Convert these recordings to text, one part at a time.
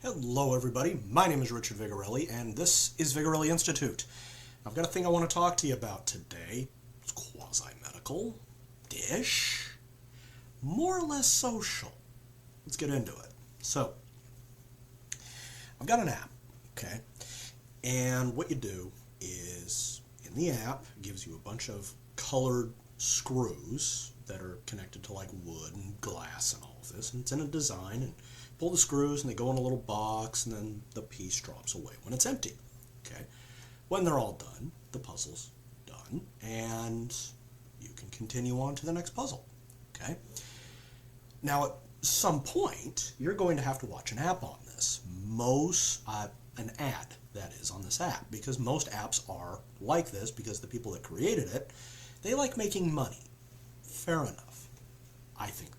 Hello everybody, my name is Richard Vigorelli and this is Vigorelli Institute. I've got a thing I want to talk to you about today. It's quasi-medical-ish, more or less social. Let's get into it. So, I've got an app, okay? And what you do is, in the app, it gives you a bunch of colored screws that are connected to like wood and glass and all of this, and it's in a design, and pull the screws and they go in a little box and then the piece drops away when it's empty. Okay, when they're all done, the puzzle's done and you can continue on to the next puzzle. Okay, now at some point you're going to have to watch an app on this, an ad that is on this app, because most apps are like this because the people that created it, they like making money. Fair enough. I think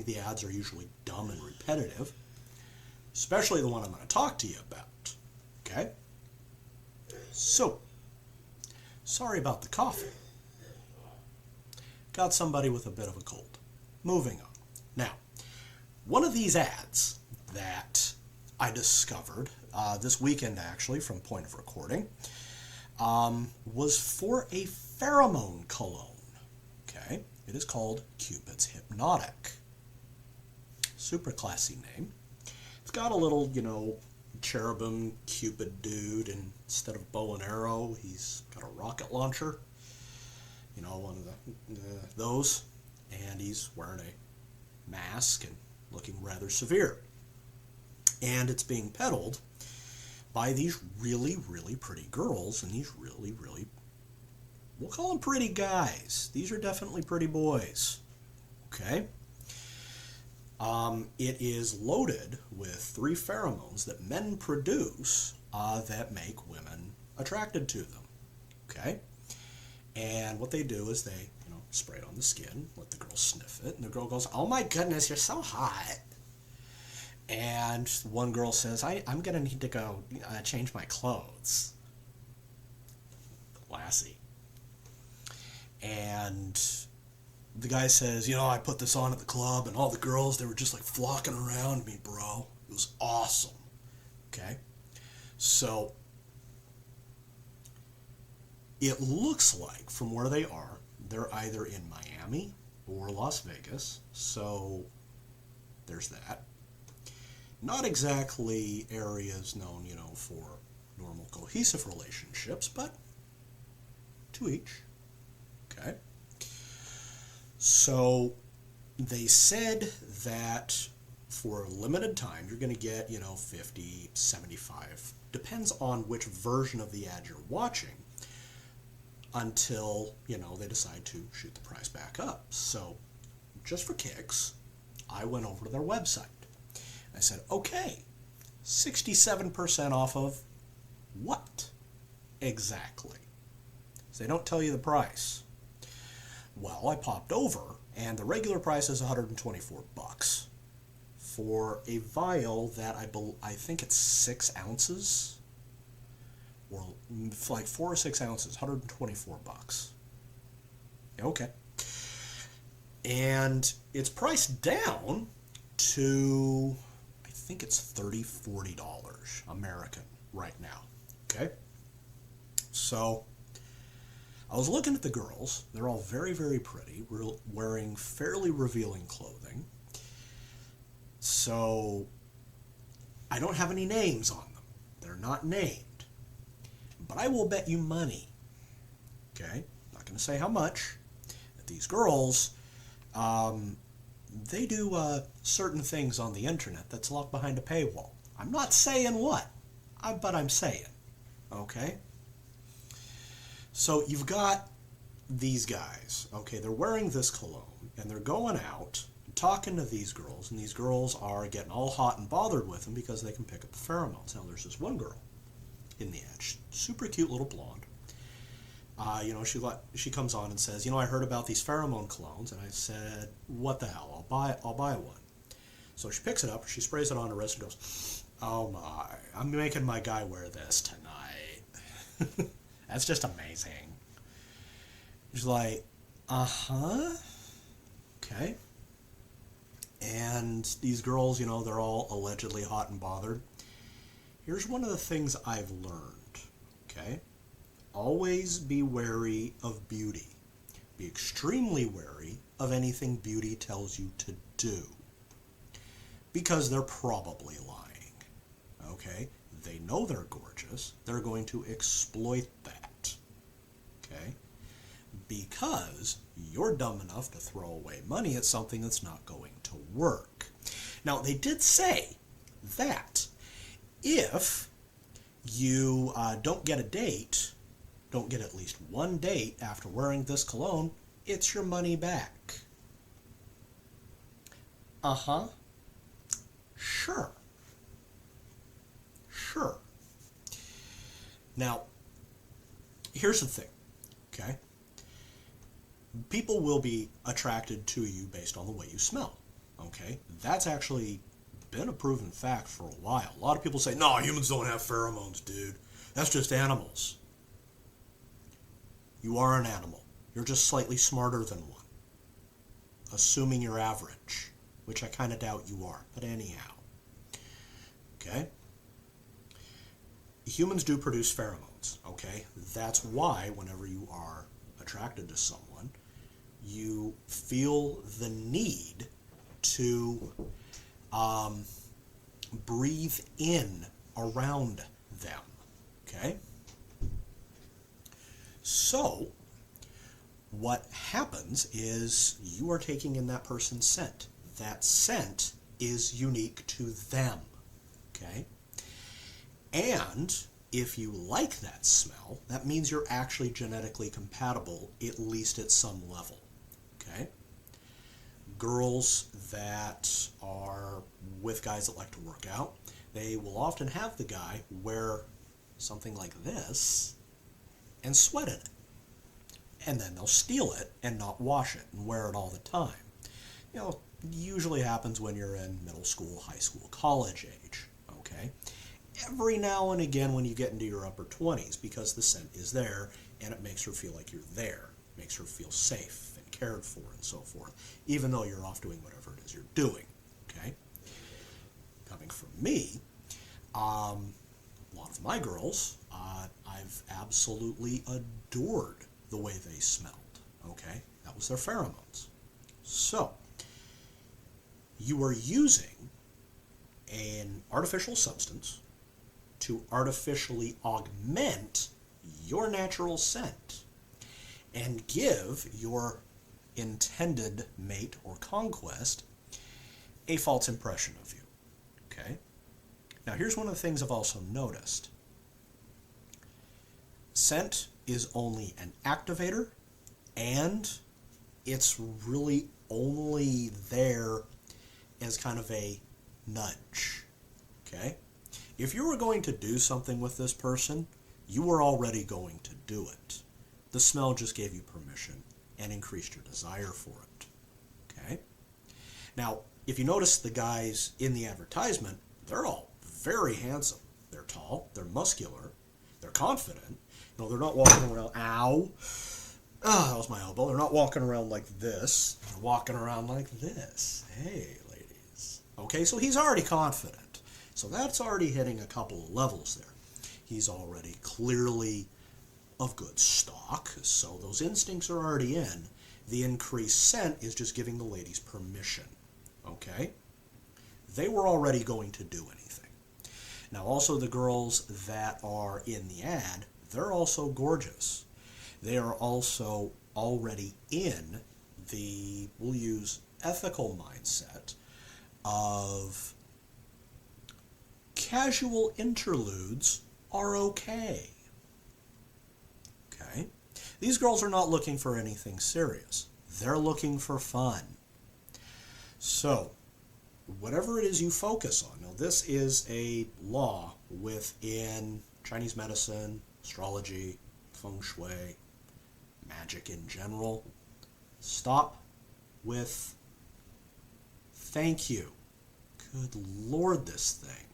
the ads are usually dumb and repetitive, especially the one I'm going to talk to you about. Okay? So, sorry about the coffee. Got somebody with a bit of a cold. Moving on. Now, one of these ads that I discovered this weekend, actually, from point of recording, was for a pheromone cologne. Okay? It is called Cupid's Hypnotic. Super classy name. It's got a little, cherubim Cupid dude, and instead of bow and arrow, he's got a rocket launcher. One of those. And he's wearing a mask and looking rather severe. And it's being peddled by these really, really pretty girls and these really, really, we'll call them pretty guys. These are definitely pretty boys. Okay? It is loaded with 3 pheromones that men produce that make women attracted to them. Okay? And what they do is they, spray it on the skin, let the girl sniff it, and the girl goes, "Oh my goodness, you're so hot." And one girl says, I'm going to need to go change my clothes. Classy. And the guy says, I put this on at the club, and all the girls, they were just like flocking around me, bro. It was awesome. Okay? So, it looks like, from where they are, they're either in Miami or Las Vegas. So, there's that. Not exactly areas known, for normal cohesive relationships, but to each. Okay. So they said that for a limited time you're going to get, 50, 75, depends on which version of the ad you're watching, until, they decide to shoot the price back up. So just for kicks, I went over to their website. I said, okay, 67% off of what exactly? So they don't tell you the price. Well, I popped over, and the regular price is $124 for a vial that I think it's 6 ounces, or like 4 or 6 ounces, $124. Okay. And it's priced down to, I think it's $30, $40 American right now. Okay? So, I was looking at the girls. They're all very, very pretty. We're wearing fairly revealing clothing. So, I don't have any names on them. They're not named. But I will bet you money. Okay? Not going to say how much. That these girls, they do certain things on the internet that's locked behind a paywall. I'm not saying what, but I'm saying. Okay? So you've got these guys, okay, they're wearing this cologne, and they're going out and talking to these girls, and these girls are getting all hot and bothered with them because they can pick up the pheromones. Now, there's this one girl in the ad, super cute little blonde. She comes on and says, I heard about these pheromone colognes, and I said, what the hell, I'll buy one. So she picks it up, she sprays it on her wrist and goes, oh my, I'm making my guy wear this tonight. That's just amazing. She's like, uh-huh. Okay. And these girls, they're all allegedly hot and bothered. here's one of the things I've learned, okay? Always be wary of beauty. Be extremely wary of anything beauty tells you to do, because they're probably lying, okay? They know they're gorgeous. They're going to exploit that, okay? Because you're dumb enough to throw away money at something that's not going to work. Now, they did say that if you don't get a date, don't get at least one date after wearing this cologne, it's your money back. Uh-huh. Sure. Sure. Now, here's the thing, okay? People will be attracted to you based on the way you smell, okay? That's actually been a proven fact for a while. A lot of people say, no, humans don't have pheromones, dude. That's just animals. You are an animal. You're just slightly smarter than one. Assuming you're average, which I kind of doubt you are, but anyhow. Okay? Humans do produce pheromones, okay? That's why whenever you are attracted to someone, you feel the need to breathe in around them, okay? So, what happens is you are taking in that person's scent. That scent is unique to them, okay? And if you like that smell, that means you're actually genetically compatible, at least at some level, okay? Girls that are with guys that like to work out, they will often have the guy wear something like this and sweat in it. And then they'll steal it and not wash it and wear it all the time. You know, usually happens when you're in middle school, high school, college age, okay? Every now and again when you get into your upper 20s, because the scent is there and it makes her feel like you're there, makes her feel safe and cared for and so forth, even though you're off doing whatever it is you're doing, okay? Coming from me, a lot of my girls, I've absolutely adored the way they smelled, okay? That was their pheromones. So, you are using an artificial substance to artificially augment your natural scent and give your intended mate or conquest a false impression of you, okay? Now, here's one of the things I've also noticed. Scent is only an activator, and it's really only there as kind of a nudge, okay? If you were going to do something with this person, you were already going to do it. The smell just gave you permission and increased your desire for it, okay? Now, if you notice the guys in the advertisement, they're all very handsome. They're tall, they're muscular, they're confident. No, they're not walking around, ow, that was my elbow. They're not walking around like this. They're walking around like this. Hey, ladies. Okay, so he's already confident. So that's already hitting a couple of levels there. He's already clearly of good stock, so those instincts are already in. The increased scent is just giving the ladies permission, okay? They were already going to do anything. Now, also the girls that are in the ad, they're also gorgeous. They are also already in the, we'll use ethical mindset of casual interludes are okay. Okay? These girls are not looking for anything serious. They're looking for fun. So, whatever it is you focus on, now this is a law within Chinese medicine, astrology, feng shui, magic in general. Stop with thank you. Good Lord, this thing.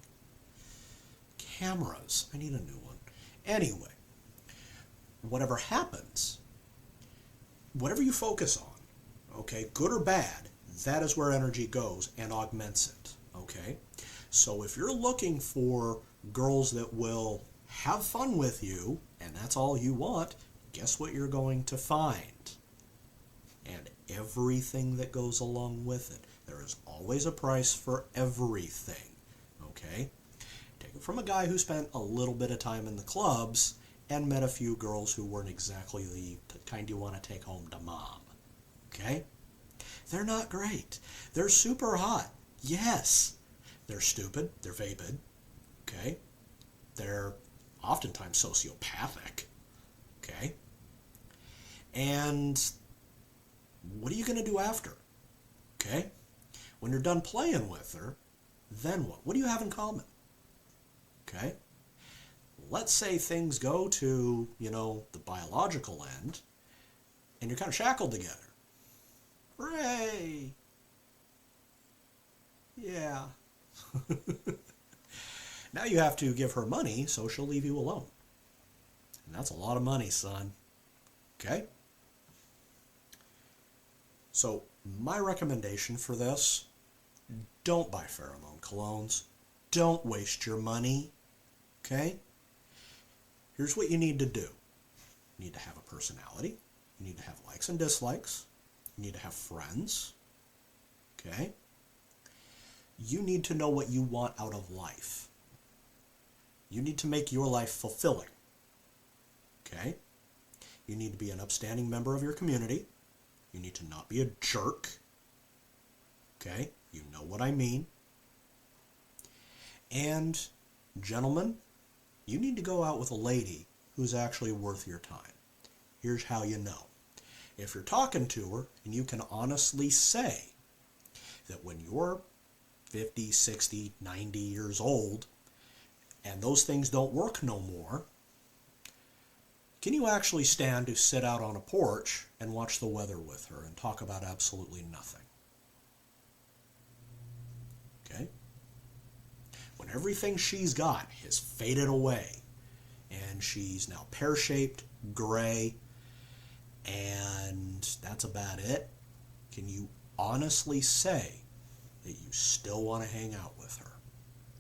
Cameras. I need a new one. Anyway, whatever happens, whatever you focus on, okay, good or bad, that is where energy goes and augments it, okay? So if you're looking for girls that will have fun with you, and that's all you want, guess what you're going to find? And everything that goes along with it. There is always a price for everything, okay? Take it from a guy who spent a little bit of time in the clubs and met a few girls who weren't exactly the kind you want to take home to mom, okay? They're not great. They're super hot, yes. They're stupid, they're vapid, okay? They're oftentimes sociopathic, okay? And what are you going to do after, okay? When you're done playing with her, then what? What do you have in common, okay? Let's say things go to, the biological end, and you're kind of shackled together. Hooray! Yeah. Now you have to give her money so she'll leave you alone. And that's a lot of money, son. Okay? So my recommendation for this, don't buy pheromone colognes. Don't waste your money. Okay? Here's what you need to do. You need to have a personality. You need to have likes and dislikes. You need to have friends. Okay? You need to know what you want out of life. You need to make your life fulfilling. Okay? You need to be an upstanding member of your community. You need to not be a jerk. Okay? You know what I mean. And, gentlemen, you need to go out with a lady who's actually worth your time. Here's how you know. If you're talking to her and you can honestly say that when you're 50, 60, 90 years old and those things don't work no more, can you actually stand to sit out on a porch and watch the weather with her and talk about absolutely nothing? Okay? When everything she's got has faded away and she's now pear-shaped, gray, and that's about it, can you honestly say that you still want to hang out with her?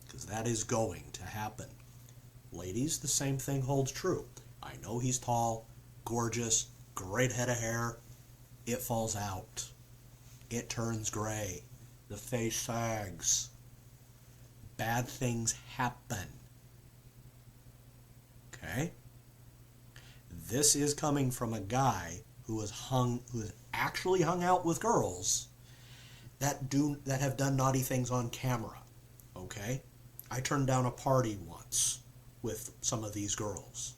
Because that is going to happen. Ladies, the same thing holds true. I know he's tall, gorgeous, great head of hair. It falls out. It turns gray. The face sags. Bad things happen. Okay? This is coming from a guy who has actually hung out with girls that have done naughty things on camera. Okay? I turned down a party once with some of these girls.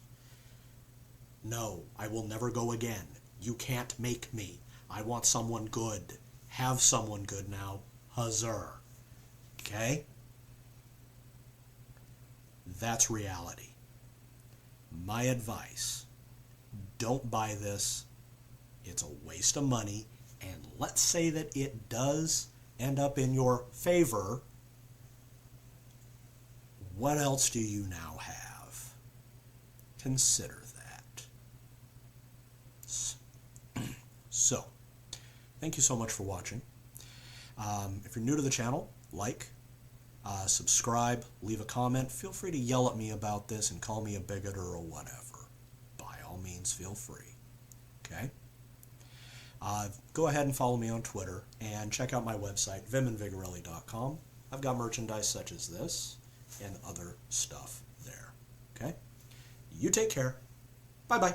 No, I will never go again. You can't make me. I want someone good. Have someone good now. Huzzah. Okay? That's reality. My advice, don't buy this. It's a waste of money. And let's say that it does end up in your favor. What else do you now have? Consider that. So, thank you so much for watching. If you're new to the channel, like, subscribe, leave a comment. Feel free to yell at me about this and call me a bigot or whatever. By all means, feel free. Okay? Go ahead and follow me on Twitter and check out my website, vimandvigorelli.com. I've got merchandise such as this and other stuff there. Okay? You take care. Bye-bye.